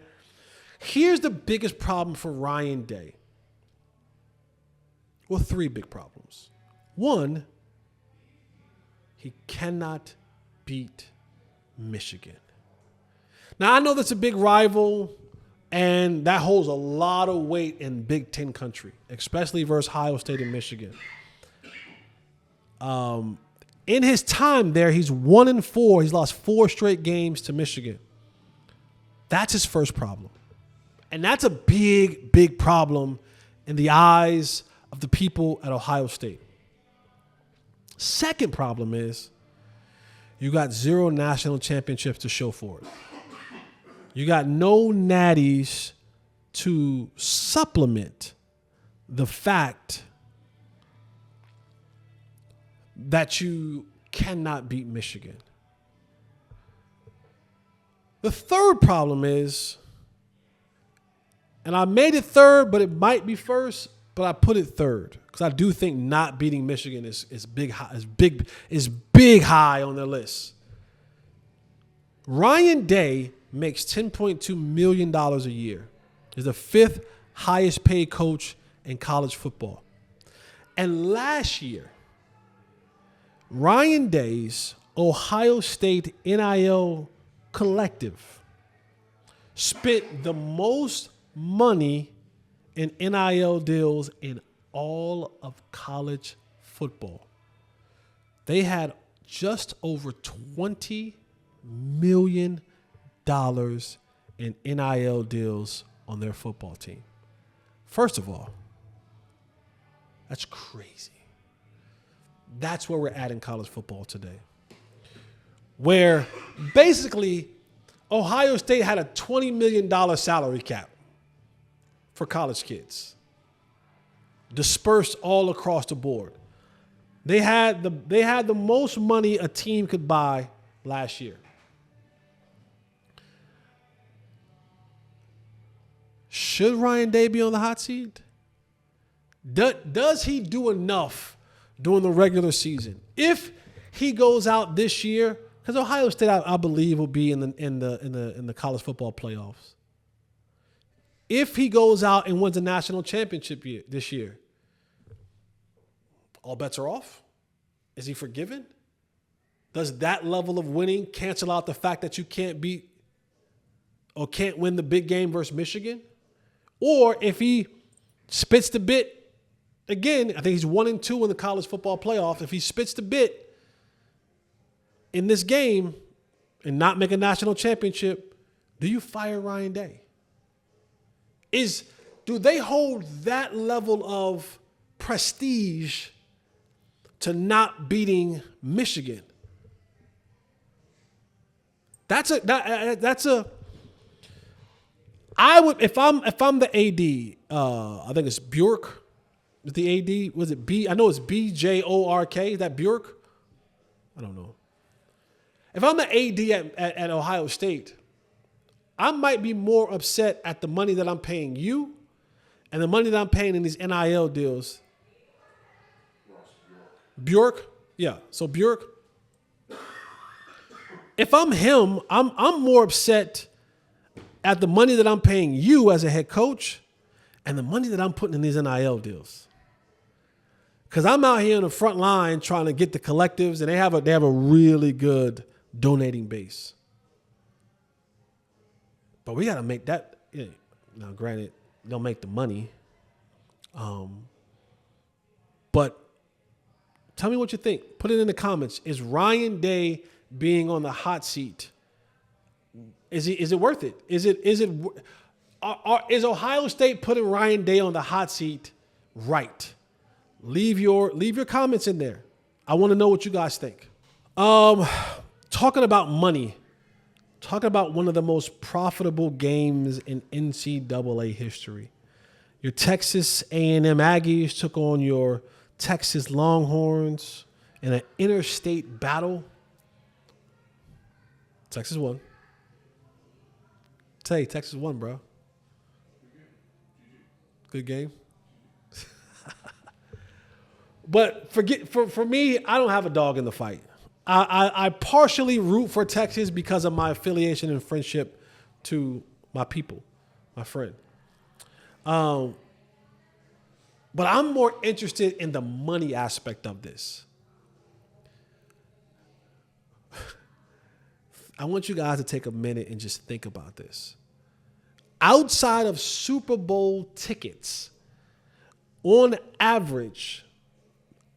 Speaker 1: Here's the biggest problem for Ryan Day. Well, 3 big problems. 1, he cannot beat Michigan. Now, I know that's a big rival, and that holds a lot of weight in Big Ten country, especially versus Ohio State and Michigan. In his time there, he's 1-4. He's lost 4 straight games to Michigan. That's his first problem. And that's a big, big problem in the eyes of the people at Ohio State. Second problem is you got 0 national championships to show for it. You got no natties to supplement the fact that you cannot beat Michigan. The third problem is, and I made it third, but it might be first, but I put it third because I do think not beating Michigan is big high on their list. Ryan Day makes $10.2 million a year. He's the fifth highest paid coach in college football. And last year, Ryan Day's Ohio State NIL collective spent the most money in NIL deals in all of college football. They had just over $20 million in NIL deals on their football team. First of all, that's crazy. That's where we're at in college football today. Where basically Ohio State had a $20 million salary cap for college kids, dispersed all across the board. They had the most money a team could buy last year. Should Ryan Day be on the hot seat? Does he do enough during the regular season? If he goes out this year, because Ohio State, I believe, will be in the college football playoffs. If he goes out and wins a national championship this year, all bets are off? Is he forgiven? Does that level of winning cancel out the fact that you can't beat or can't win the big game versus Michigan? Or if he spits the bit again, I think he's 1-2 in the college football playoff. If he spits the bit in this game and not make a national championship, do you fire Ryan Day? Do they hold that level of prestige to not beating Michigan? I would, if I'm the AD, I think it's Bjork. Is the AD, was it B? I know it's BJORK. Is that Bjork? I don't know. If I'm the AD at Ohio State, I might be more upset at the money that I'm paying you and the money that I'm paying in these NIL deals. Bjork? Yeah. So Bjork. If I'm him, I'm more upset at the money that I'm paying you as a head coach and the money that I'm putting in these NIL deals. Because I'm out here in the front line trying to get the collectives, and they have a really good donating base. But we got to make that. Now, granted, they'll make the money. But tell me what you think. Put it in the comments. Is Ryan Day being on the hot seat? Is it worth it? Is Ohio State putting Ryan Day on the hot seat right? Leave your comments in there. I want to know what you guys think. Talking about money. Talking about one of the most profitable games in NCAA history. Your Texas A&M Aggies took on your Texas Longhorns in an interstate battle. Texas won. Hey, Texas won, bro. Good game. But for me, I don't have a dog in the fight. I partially root for Texas because of my affiliation and friendship to my people, my friend. But I'm more interested in the money aspect of this. I want you guys to take a minute and just think about this. Outside of Super Bowl tickets, on average,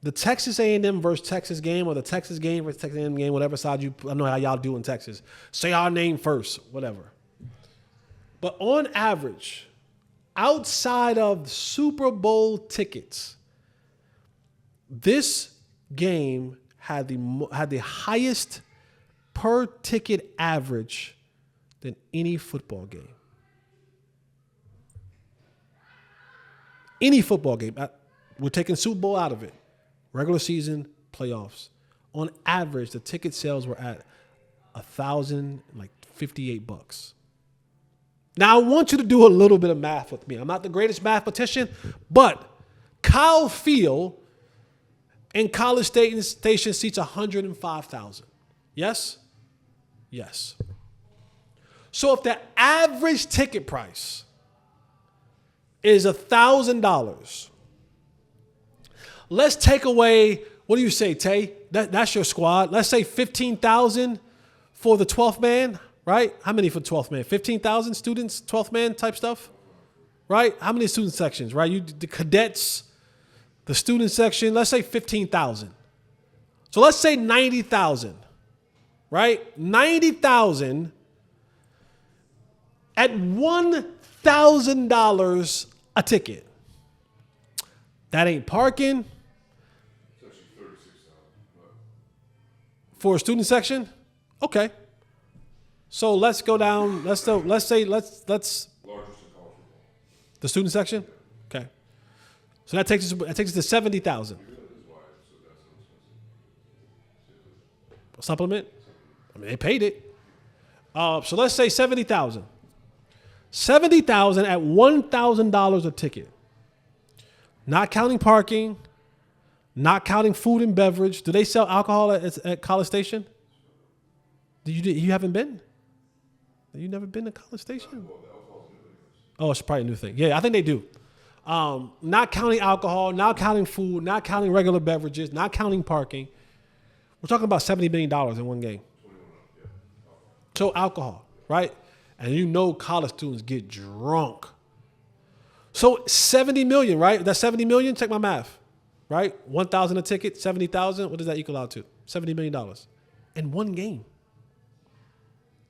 Speaker 1: the Texas A&M versus Texas game or the Texas game versus Texas A&M game, whatever side I don't know how y'all do in Texas. Say our name first, whatever. But on average, outside of Super Bowl tickets, this game had the highest per ticket average than any football game. Any football game. We're taking Super Bowl out of it. Regular season, playoffs. On average, the ticket sales were at $1,058. Now, I want you to do a little bit of math with me. I'm not the greatest mathematician, but Kyle Field in College Station seats 105,000. Yes? Yes. So if the average ticket price is $1,000, let's take away, what do you say, Tay? That's your squad. Let's say 15,000 for the 12th man, right? How many for 12th man? 15,000 students, 12th man type stuff, right? How many student sections, right? The cadets, the student section, let's say 15,000. So let's say 90,000, right? 90,000 at $1,000 a ticket. That ain't parking.
Speaker 2: It's actually 36,000.
Speaker 1: For a student section? Okay. So let's go down. Let's say
Speaker 2: Largest in college football.
Speaker 1: the student section. Okay. So that takes us to 70,000.
Speaker 2: That is why so that's so expensive.
Speaker 1: Supplement. I mean, they paid it. So let's say 70,000. 70,000 at $1,000 a ticket. Not counting parking. Not counting food and beverage. Do they sell alcohol at College Station? You haven't been? You never been to College Station? Oh, it's probably a new thing. Yeah, I think they do. Not counting alcohol, not counting food, not counting regular beverages, not counting parking. We're talking about $70 million in one game. So alcohol, right? And you know college students get drunk. So 70 million, right? That's 70 million. Check my math, right? 1,000 a ticket, 70,000. What does that equal out to? $70 million in one game.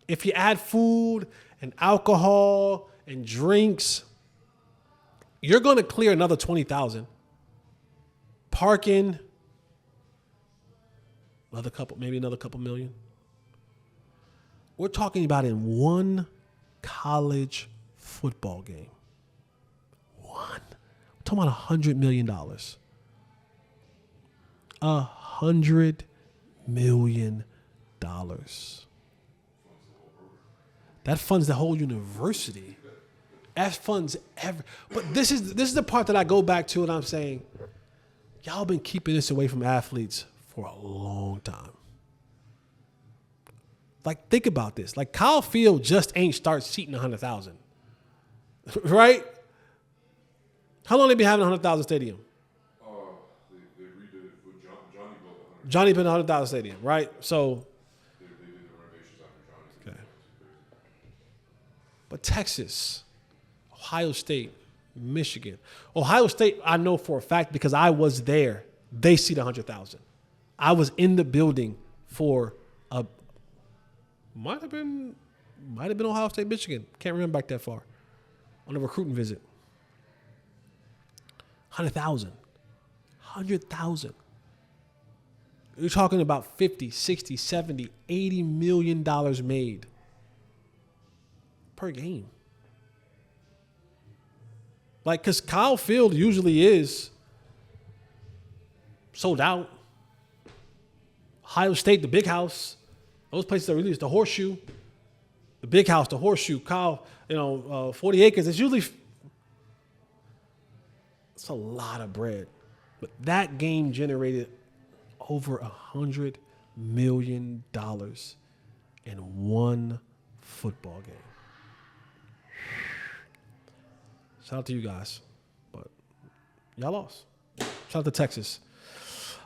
Speaker 1: If you add food and alcohol and drinks, you're going to clear another 20,000. Parking, maybe another couple million. We're talking about in one college football game. We're talking about $100 million. $100 million. That funds the whole university. That funds But this is the part that I go back to and I'm saying, y'all been keeping this away from athletes for a long time. Like, think about this. Like, Kyle Field just ain't start seating 100,000. Right? How long they been having 100,000 stadium?
Speaker 2: They redid it with Johnny built 100.
Speaker 1: Johnny been 100,000 stadium, right? So,
Speaker 2: They did the renovations after Johnny.
Speaker 1: okay. But Texas, Ohio State, Michigan. Ohio State, I know for a fact because I was there. They seat 100,000. I was in the building for might have been Ohio State, Michigan. Can't remember back that far. On a recruiting visit. 100,000. 100,000. You're talking about 50, 60, 70, 80 million dollars made per game. Like, because Kyle Field usually is sold out. Ohio State, the big house. Those places are really the Horseshoe. The big house, the Horseshoe. Kyle, 40 acres. It's usually, it's a lot of bread. But that game generated over $100 million in one football game. Shout out to you guys. But y'all lost. Shout out to Texas.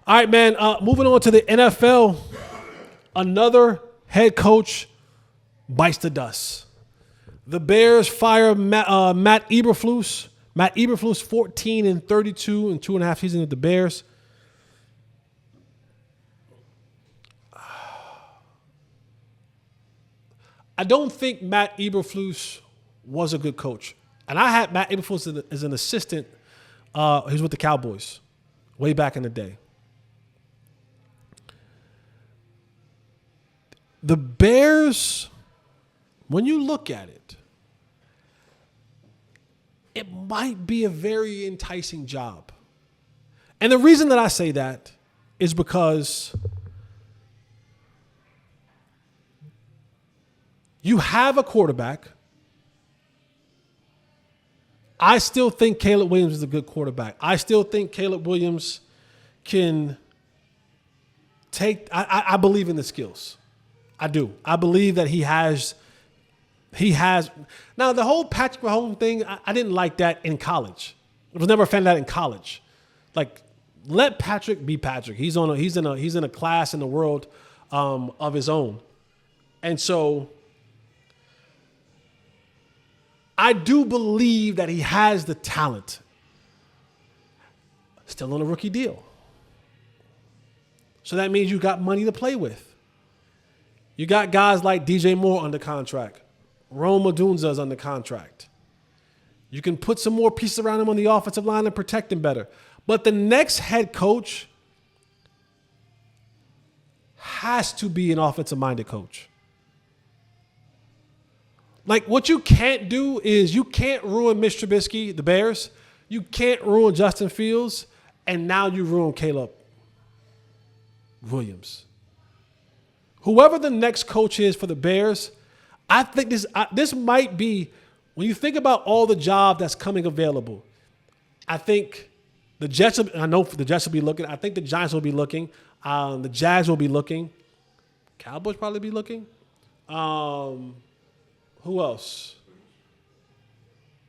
Speaker 1: All right, man. Moving on to the NFL. Another head coach bites the dust. The Bears fire Matt Eberflus. Matt Eberflus, 14-32 in 2.5 seasons with the Bears. I don't think Matt Eberflus was a good coach. And I had Matt Eberflus as an assistant. He was with the Cowboys way back in the day. The Bears, when you look at it, it might be a very enticing job. And the reason that I say that is because you have a quarterback I still think Caleb Williams is a good quarterback. I still think Caleb Williams can take. I believe in the skills. I do. I believe that he has. Now, the whole Patrick Mahomes thing, I didn't like that in college. I was never a fan of that in college. Like, let Patrick be Patrick. He's in a class in the world of his own. And so I do believe that he has the talent. Still on a rookie deal. So that means you got money to play with. You got guys like DJ Moore under contract. Rome Odunze is under contract. You can put some more pieces around him on the offensive line and protect him better. But the next head coach has to be an offensive-minded coach. Like, what you can't do is you can't ruin Mitch Trubisky, the Bears. You can't ruin Justin Fields. And now you ruin Caleb Williams. Whoever the next coach is for the Bears, I think this might be, when you think about all the jobs that's coming available, I think the Jets, I know the Jets will be looking. I think the Giants will be looking. The Jags will be looking. Cowboys probably be looking. Who else?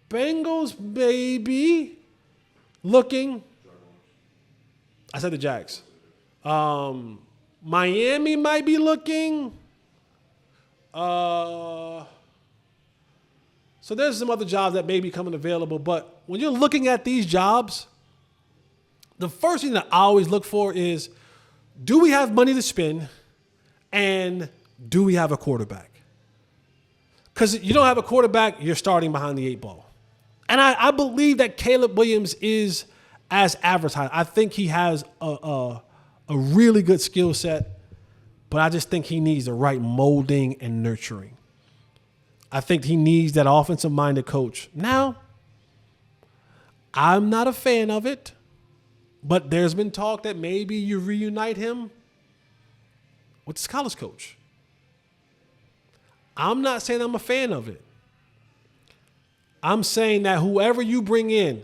Speaker 1: Bengals maybe looking. I said the Jags. Miami might be looking. So there's some other jobs that may be coming available. But when you're looking at these jobs, the first thing that I always look for is, do we have money to spend, and do we have a quarterback? Because you don't have a quarterback, you're starting behind the eight ball. And I believe that Caleb Williams is as advertised. I think he has a really good skill set, but I just think he needs the right molding and nurturing. I think he needs that offensive-minded coach. Now, I'm not a fan of it, but there's been talk that maybe you reunite him with his college coach. I'm not saying I'm a fan of it. I'm saying that whoever you bring in,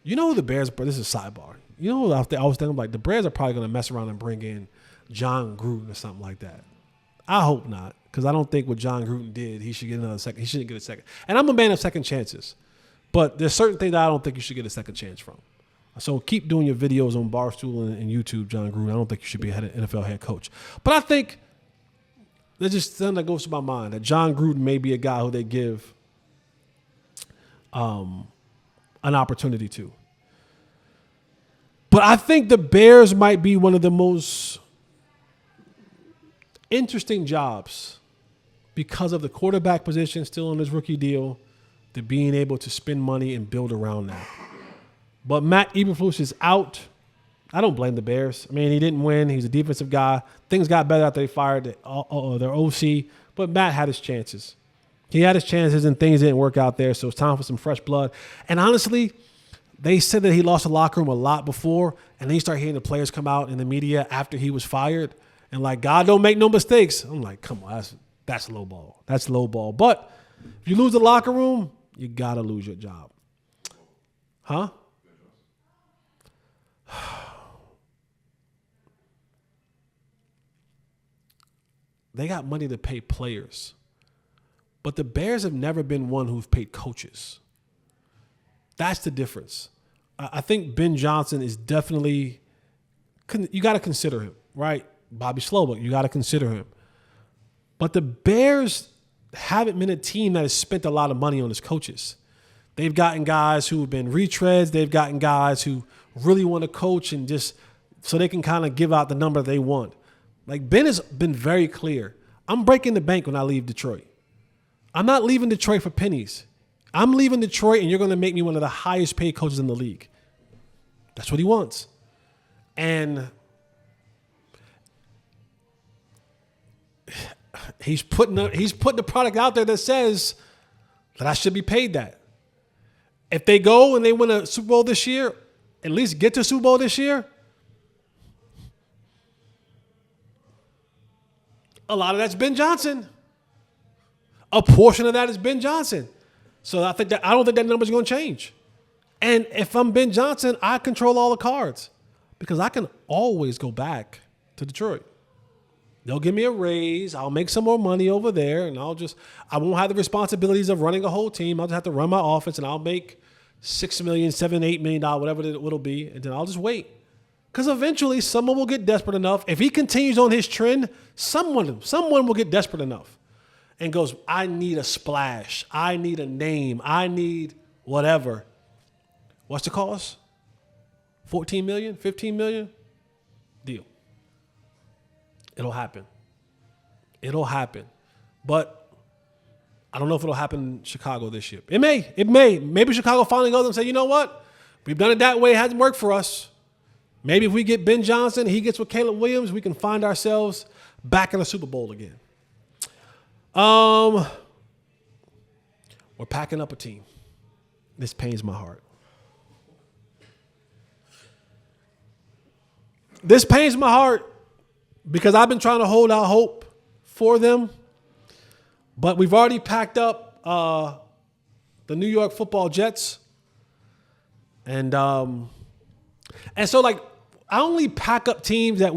Speaker 1: you know who the Bears, but this is a sidebar. You know who I was thinking, like, the Bears are probably going to mess around and bring in John Gruden or something like that. I hope not, because I don't think what John Gruden did, he should get another second. He shouldn't get a second. And I'm a man of second chances. But there's certain things that I don't think you should get a second chance from. So keep doing your videos on Barstool and YouTube, John Gruden. I don't think you should be a NFL head coach. But I think there's just something that goes to my mind, that John Gruden may be a guy who they give an opportunity to. But I think the Bears might be one of the most interesting jobs because of the quarterback position still on his rookie deal, to being able to spend money and build around that. But Matt Eberflus is out. I don't blame the Bears. I mean, he didn't win. He's a defensive guy. Things got better after they fired their OC, but Matt had his chances. He had his chances and things didn't work out there, so it's time for some fresh blood. And honestly, they said that he lost the locker room a lot before, and then you start hearing the players come out in the media after he was fired and like, God don't make no mistakes. I'm like, come on, that's low ball. That's low ball. But if you lose the locker room, you got to lose your job. Huh? They got money to pay players. But the Bears have never been one who've paid coaches. That's the difference. I think Ben Johnson is definitely, you got to consider him, right? Bobby Slowik, you got to consider him. But the Bears haven't been a team that has spent a lot of money on its coaches. They've gotten guys who have been retreads. They've gotten guys who really want to coach and just so they can kind of give out the number they want. Like, Ben has been very clear. I'm breaking the bank when I leave Detroit. I'm not leaving Detroit for pennies. I'm leaving Detroit and you're going to make me one of the highest paid coaches in the league. That's what he wants. And he's putting the product out there that says that I should be paid that. If they go and they win a Super Bowl this year, at least get to Super Bowl this year, a lot of that's Ben Johnson. A portion of that is Ben Johnson. So I don't think that number's going to change. And if I'm Ben Johnson, I control all the cards because I can always go back to Detroit. They'll give me a raise. I'll make some more money over there, and I won't have the responsibilities of running a whole team. I'll just have to run my offense, and I'll make $6 million, $7, $8 million, whatever it'll be, and then I'll just wait. Because eventually someone will get desperate enough. If he continues on his trend, someone will get desperate enough and goes, I need a splash. I need a name. I need whatever. What's the cost? 14 million, 15 million? Deal. It'll happen. It'll happen. But I don't know if it'll happen in Chicago this year. It may. Maybe Chicago finally goes and say, you know what? We've done it that way. It hasn't worked for us. Maybe if we get Ben Johnson, he gets with Caleb Williams, we can find ourselves back in the Super Bowl again. We're packing up a team. This pains my heart. This pains my heart because I've been trying to hold out hope for them, but we've already packed up the New York Football Jets, and so like I only pack up teams that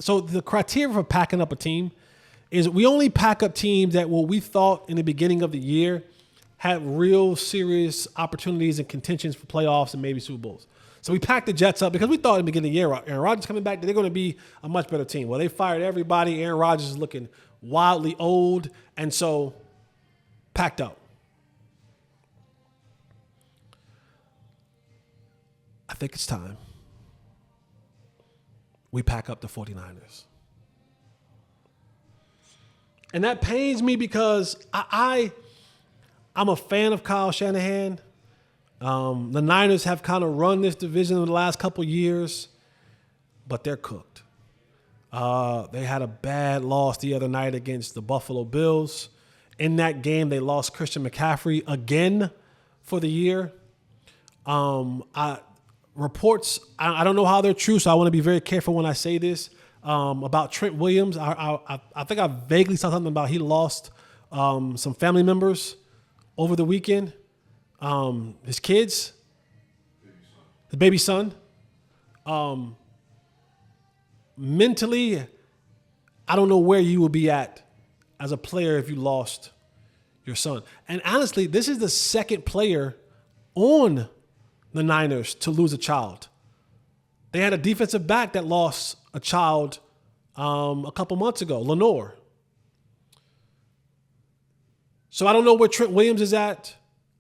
Speaker 1: so the criteria for packing up a team is we only pack up teams that what we thought in the beginning of the year had real serious opportunities and contentions for playoffs and maybe Super Bowls. So we packed the Jets up because we thought in the beginning of the year, Aaron Rodgers coming back, they're going to be a much better team. Well, they fired everybody. Aaron Rodgers is looking wildly old, and so packed up. I think it's time we pack up the 49ers. And that pains me because I'm a fan of Kyle Shanahan. The Niners have kind of run this division in the last couple years, but they're cooked. They had a bad loss the other night against the Buffalo Bills. In that game, they lost Christian McCaffrey again for the year. Reports, I don't know how they're true, so I want to be very careful when I say this, about Trent Williams. I think I vaguely saw something about he lost some family members over the weekend. His kids, his baby son. Mentally, I don't know where you will be at as a player if you lost your son. And honestly, this is the second player on the Niners to lose a child. They had a defensive back that lost a child a couple months ago, Lenore. So I don't know where Trent Williams is at.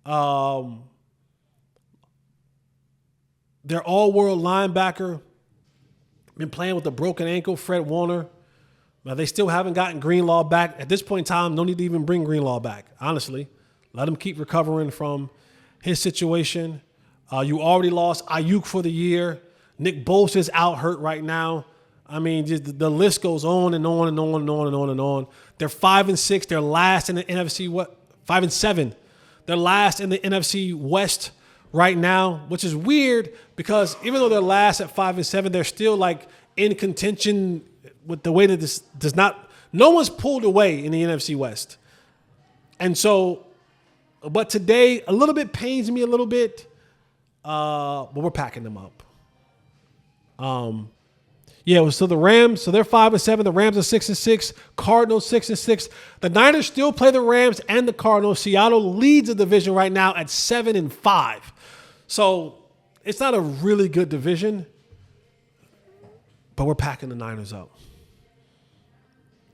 Speaker 1: Their all-world linebacker been playing with a broken ankle, Fred Warner. Now, they still haven't gotten Greenlaw back. At this point in time, no need to even bring Greenlaw back, honestly. Let him keep recovering from his situation. You already lost Ayuk for the year. Nick Bosa's out hurt right now. I mean, just the list goes on and on and on and on and on and on. They're 5-6. They're last in the NFC. 5-7. They're last in the NFC West right now, which is weird because even though they're last at 5-7, they're still like in contention with the way that this does not. No one's pulled away in the NFC West, and so. But today, a little bit pains me a little bit, but we're packing them up. Yeah, so the Rams, so they're 5-7. The Rams are 6-6. Cardinals 6-6. The Niners still play the Rams and the Cardinals. Seattle leads the division right now at 7-5. So it's not a really good division, but we're packing the Niners up.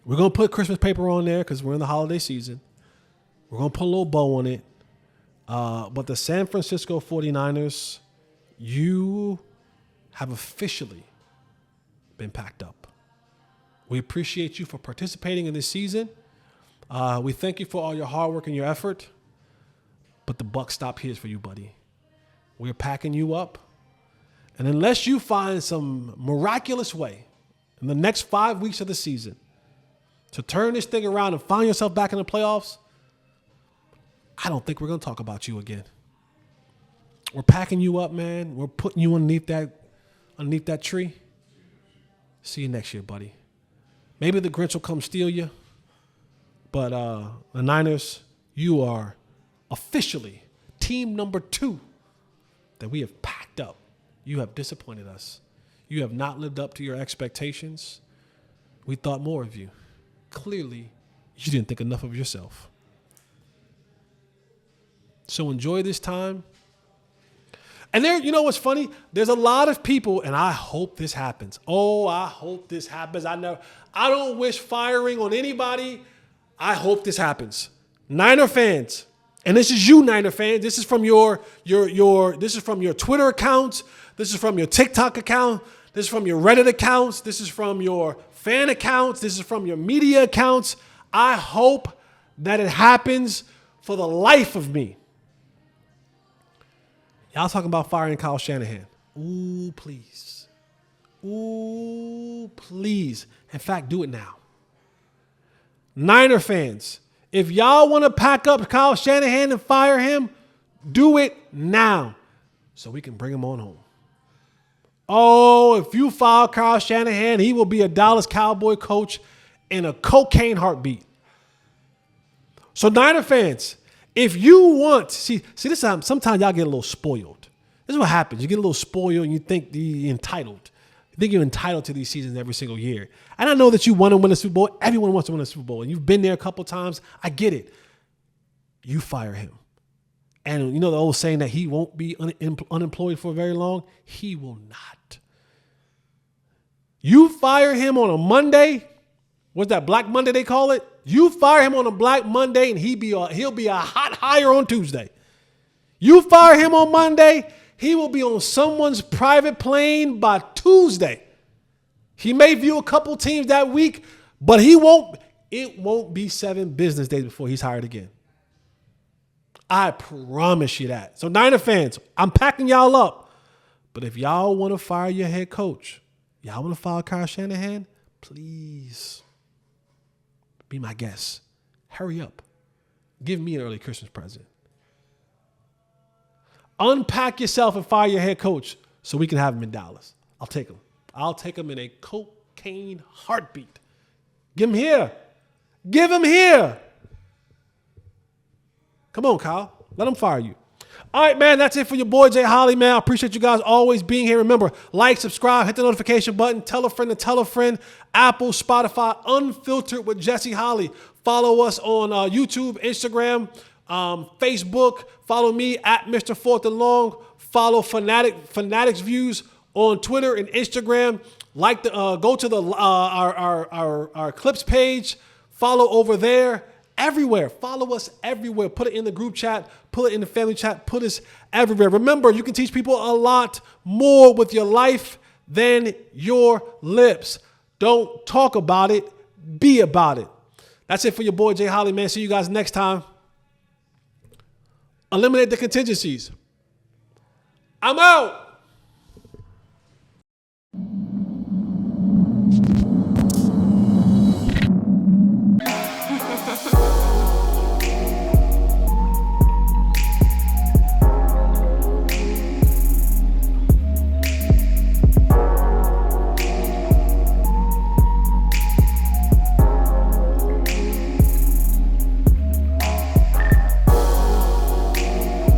Speaker 1: We're going to put Christmas paper on there because we're in the holiday season. We're going to put a little bow on it. But the San Francisco 49ers, you have officially been packed up. We appreciate you for participating in this season. We thank you for all your hard work and your effort. But the buck stop here for you, buddy. We're packing you up. And unless you find some miraculous way in the next 5 weeks of the season to turn this thing around and find yourself back in the playoffs, I don't think we're going to talk about you again. We're packing you up, man. We're putting you underneath that tree. See you next year, buddy. Maybe the Grinch will come steal you. But the Niners, you are officially team number 2 that we have packed up. You have disappointed us. You have not lived up to your expectations. We thought more of you. Clearly, you didn't think enough of yourself. So enjoy this time. And there, you know what's funny? There's a lot of people, and I hope this happens. Oh, I hope this happens. I don't wish firing on anybody. I hope this happens. Niner fans, and this is you, Niner fans. This is from your this is from your Twitter accounts. This is from your TikTok account. This is from your Reddit accounts. This is from your fan accounts. This is from your media accounts. I hope that it happens for the life of me. Y'all talking about firing Kyle Shanahan. Ooh, please. Ooh, please. In fact, do it now. Niner fans, if y'all want to pack up Kyle Shanahan and fire him, do it now so we can bring him on home. Oh, if you fire Kyle Shanahan, he will be a Dallas Cowboy coach in a cocaine heartbeat. So Niner fans, if you want, see this time, sometimes y'all get a little spoiled. This is what happens. You get a little spoiled and you think you're entitled. You think you're entitled to these seasons every single year. And I know that you want to win a Super Bowl. Everyone wants to win a Super Bowl. And you've been there a couple times. I get it. You fire him. And you know the old saying that he won't be unemployed for very long? He will not. You fire him on a Monday. What's that, Black Monday they call it? You fire him on a Black Monday and he'll be a hot hire on Tuesday. You fire him on Monday, he will be on someone's private plane by Tuesday. He may view a couple teams that week, but it won't be 7 business days before he's hired again. I promise you that. So Niner fans, I'm packing y'all up. But if y'all want to fire your head coach, y'all want to fire Kyle Shanahan, please be my guest. Hurry up. Give me an early Christmas present. Unpack yourself and fire your head coach so we can have him in Dallas. I'll take him. I'll take him in a cocaine heartbeat. Give him here. Give him here. Come on, Kyle. Let him fire you. All right, man, that's it for your boy, Jay Holley, man. I appreciate you guys always being here. Remember, like, subscribe, hit the notification button, tell a friend to tell a friend. Apple, Spotify, Unfiltered with Jesse Holley. Follow us on YouTube, Instagram, Facebook. Follow me at Mr. Fourth and Long. Follow Fanatics Views on Twitter and Instagram. Go to our clips page. Follow over there. Everywhere. Follow us everywhere. Put it in the group chat. Put it in the family chat. Put us everywhere. Remember, you can teach people a lot more with your life than your lips. Don't talk about it. Be about it. That's it for your boy, Jay Holley, man. See you guys next time. Eliminate the contingencies. I'm out.